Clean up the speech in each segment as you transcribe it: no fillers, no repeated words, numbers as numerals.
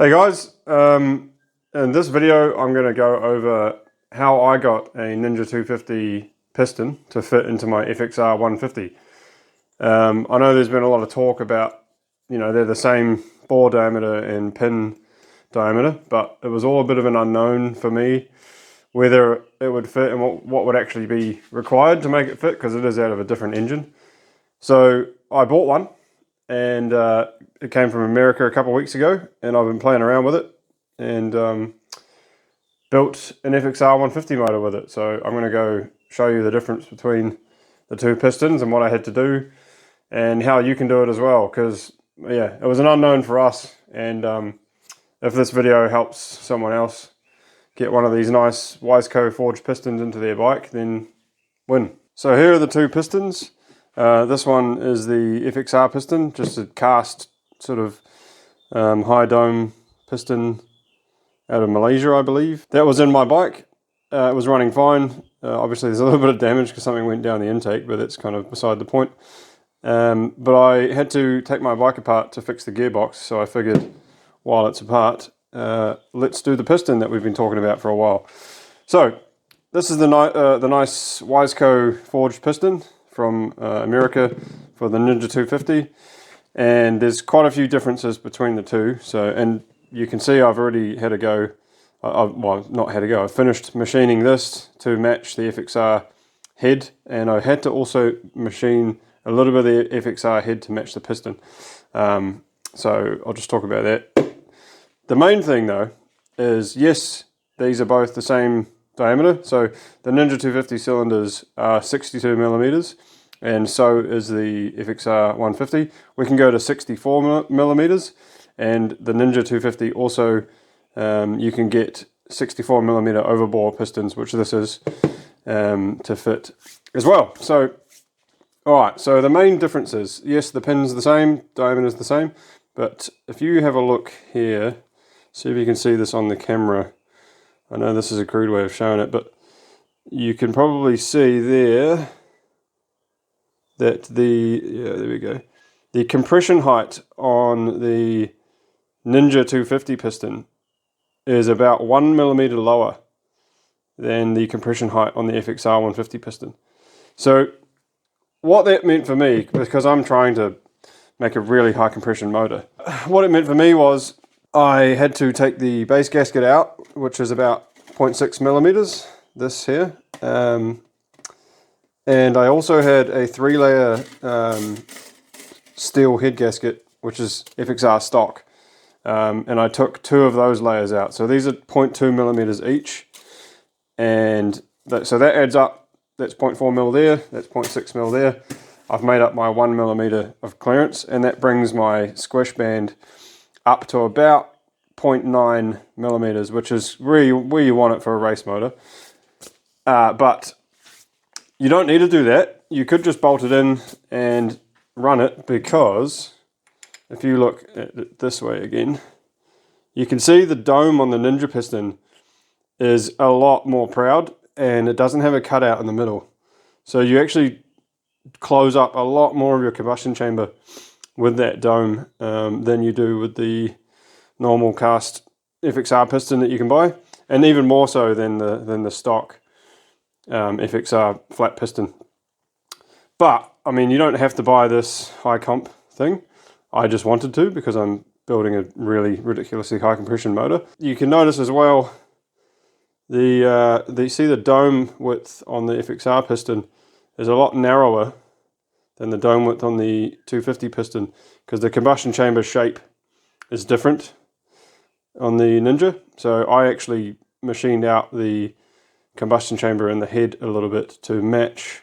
Hey guys, in this video I'm going to go over how I got a Ninja 250 piston to fit into my FXR150. I know there's been a lot of talk about, they're the same bore diameter and pin diameter, but it was all a bit of an unknown for me whether it would fit and what would actually be required to make it fit, because it is out of a different engine. So I bought one, and it came from America a couple of weeks ago, and I've been playing around with it and built an FXR150 motor with it. So I'm going to go show you the difference between the two pistons and what I had to do and how you can do it as well, because yeah, it was an unknown for us, and if this video helps someone else get one of these nice Wiseco forged pistons into their bike, then win. So here are the two pistons. This one is the FXR piston, just a cast sort of high dome piston out of Malaysia, I believe. That was in my bike. It was running fine. Obviously there's a little bit of damage because something went down the intake, but that's kind of beside the point. But I had to take my bike apart to fix the gearbox, so I figured while it's apart, let's do the piston that we've been talking about for a while. So this is the nice Wiseco forged piston from America for the Ninja 250, and there's quite a few differences between the two. So, and you can see I've already had a go, well, not had a go, I finished machining this to match the FXR head, and I had to also machine a little bit of the FXR head to match the piston. So I'll just talk about that. The main thing though is, yes, these are both the same diameter. So the Ninja 250 cylinders are 62 millimeters, and so is the FXR 150. We can go to 64 millimeters, and the Ninja 250 also, you can get 64 millimeter overbore pistons, which this is, to fit as well. So, alright, so the main difference is, yes, the pin's the same, diameter's the same, but if you have a look here, see if you can see this on the camera. I know this is a crude way of showing it, but you can probably see there that there we go. The compression height on the Ninja 250 piston is about 1 millimeter lower than the compression height on the FXR 150 piston. So what that meant for me, because I'm trying to make a really high compression motor, what it meant for me was I had to take the base gasket out, which is about 0.6 millimeters, this here, and I also had a 3-layer steel head gasket, which is FXR stock, and I took 2 of those layers out. So these are 0.2 millimeters each, and so that adds up. That's 0.4 mil there, that's 0.6 mil there. I've made up my 1 millimeter of clearance, and that brings my squish band up to about 0.9 millimeters, which is where you want it for a race motor. But you don't need to do that. You could just bolt it in and run it, because if you look at it this way again, you can see the dome on the Ninja piston is a lot more proud, and it doesn't have a cutout in the middle. So you actually close up a lot more of your combustion chamber with that dome than you do with the normal cast FXR piston that you can buy, and even more so than the stock FXR flat piston. But I mean, you don't have to buy this high comp thing. I just wanted to, because I'm building a really ridiculously high compression motor. You can notice as well, see the dome width on the FXR piston is a lot narrower than the dome width on the 250 piston, because the combustion chamber shape is different on the Ninja. So I actually machined out the combustion chamber and the head a little bit to match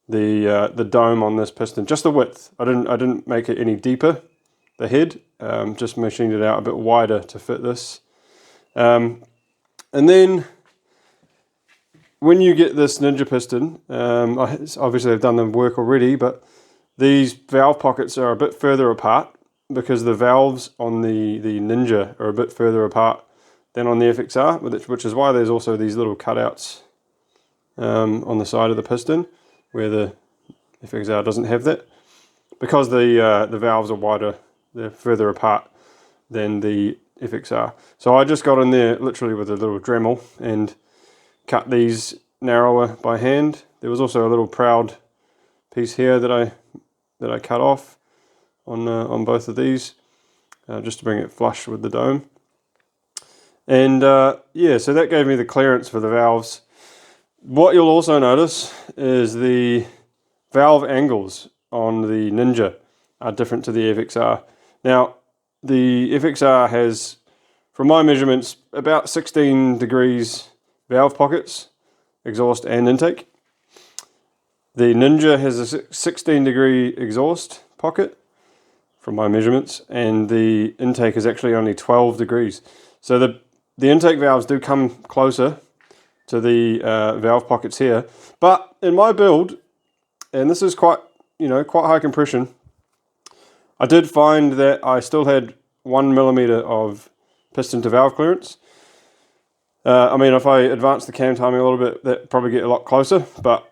the dome on this piston, just the width. I didn't make it any deeper, the head, just machined it out a bit wider to fit this. And then when you get this Ninja piston, obviously I've done the work already, but these valve pockets are a bit further apart, because the valves on the Ninja are a bit further apart than on the FXR, which is why there's also these little cutouts on the side of the piston, where the FXR doesn't have that, because the valves are wider, they're further apart than the FXR. So I just got in there literally with a little Dremel and cut these narrower by hand. There was also a little proud piece here that I cut off on both of these, just to bring it flush with the dome. And yeah, so that gave me the clearance for the valves. What you'll also notice is the valve angles on the Ninja are different to the FXR. Now, the FXR has, from my measurements, about 16 degrees valve pockets, exhaust and intake. The Ninja has a 16-degree exhaust pocket, from my measurements, and the intake is actually only 12 degrees. So the intake valves do come closer to the valve pockets here, but in my build, and this is quite high compression, I did find that I still had 1 millimeter of piston to valve clearance. I mean, if I advance the cam timing a little bit, that probably get a lot closer, but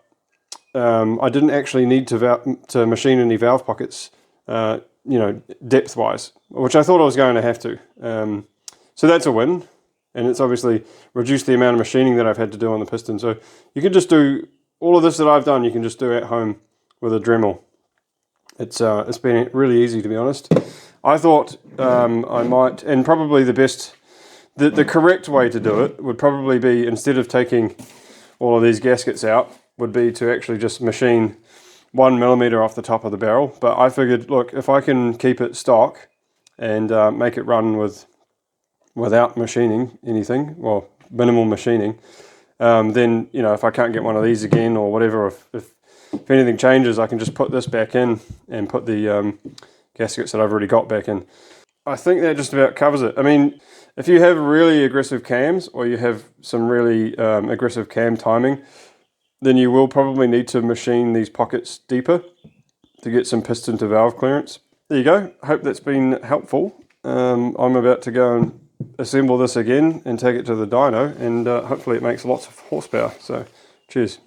I didn't actually need to machine any valve pockets, depth wise, which I thought I was going to have to. So that's a win. And it's obviously reduced the amount of machining that I've had to do on the piston. So you can just do all of this that I've done, you can just do at home with a Dremel. It's been really easy, to be honest. I thought I might, and probably the correct way to do it would probably be, instead of taking all of these gaskets out, would be to actually just machine 1 millimeter off the top of the barrel. But I figured, look, if I can keep it stock and make it run without machining anything, well, minimal machining, then, if I can't get one of these again or whatever, if anything changes, I can just put this back in and put the gaskets that I've already got back in. I think that just about covers it. I mean, if you have really aggressive cams, or you have some really aggressive cam timing, then you will probably need to machine these pockets deeper to get some piston to valve clearance. There you go. Hope that's been helpful. I'm about to go and assemble this again and take it to the dyno, and hopefully it makes lots of horsepower. So cheers.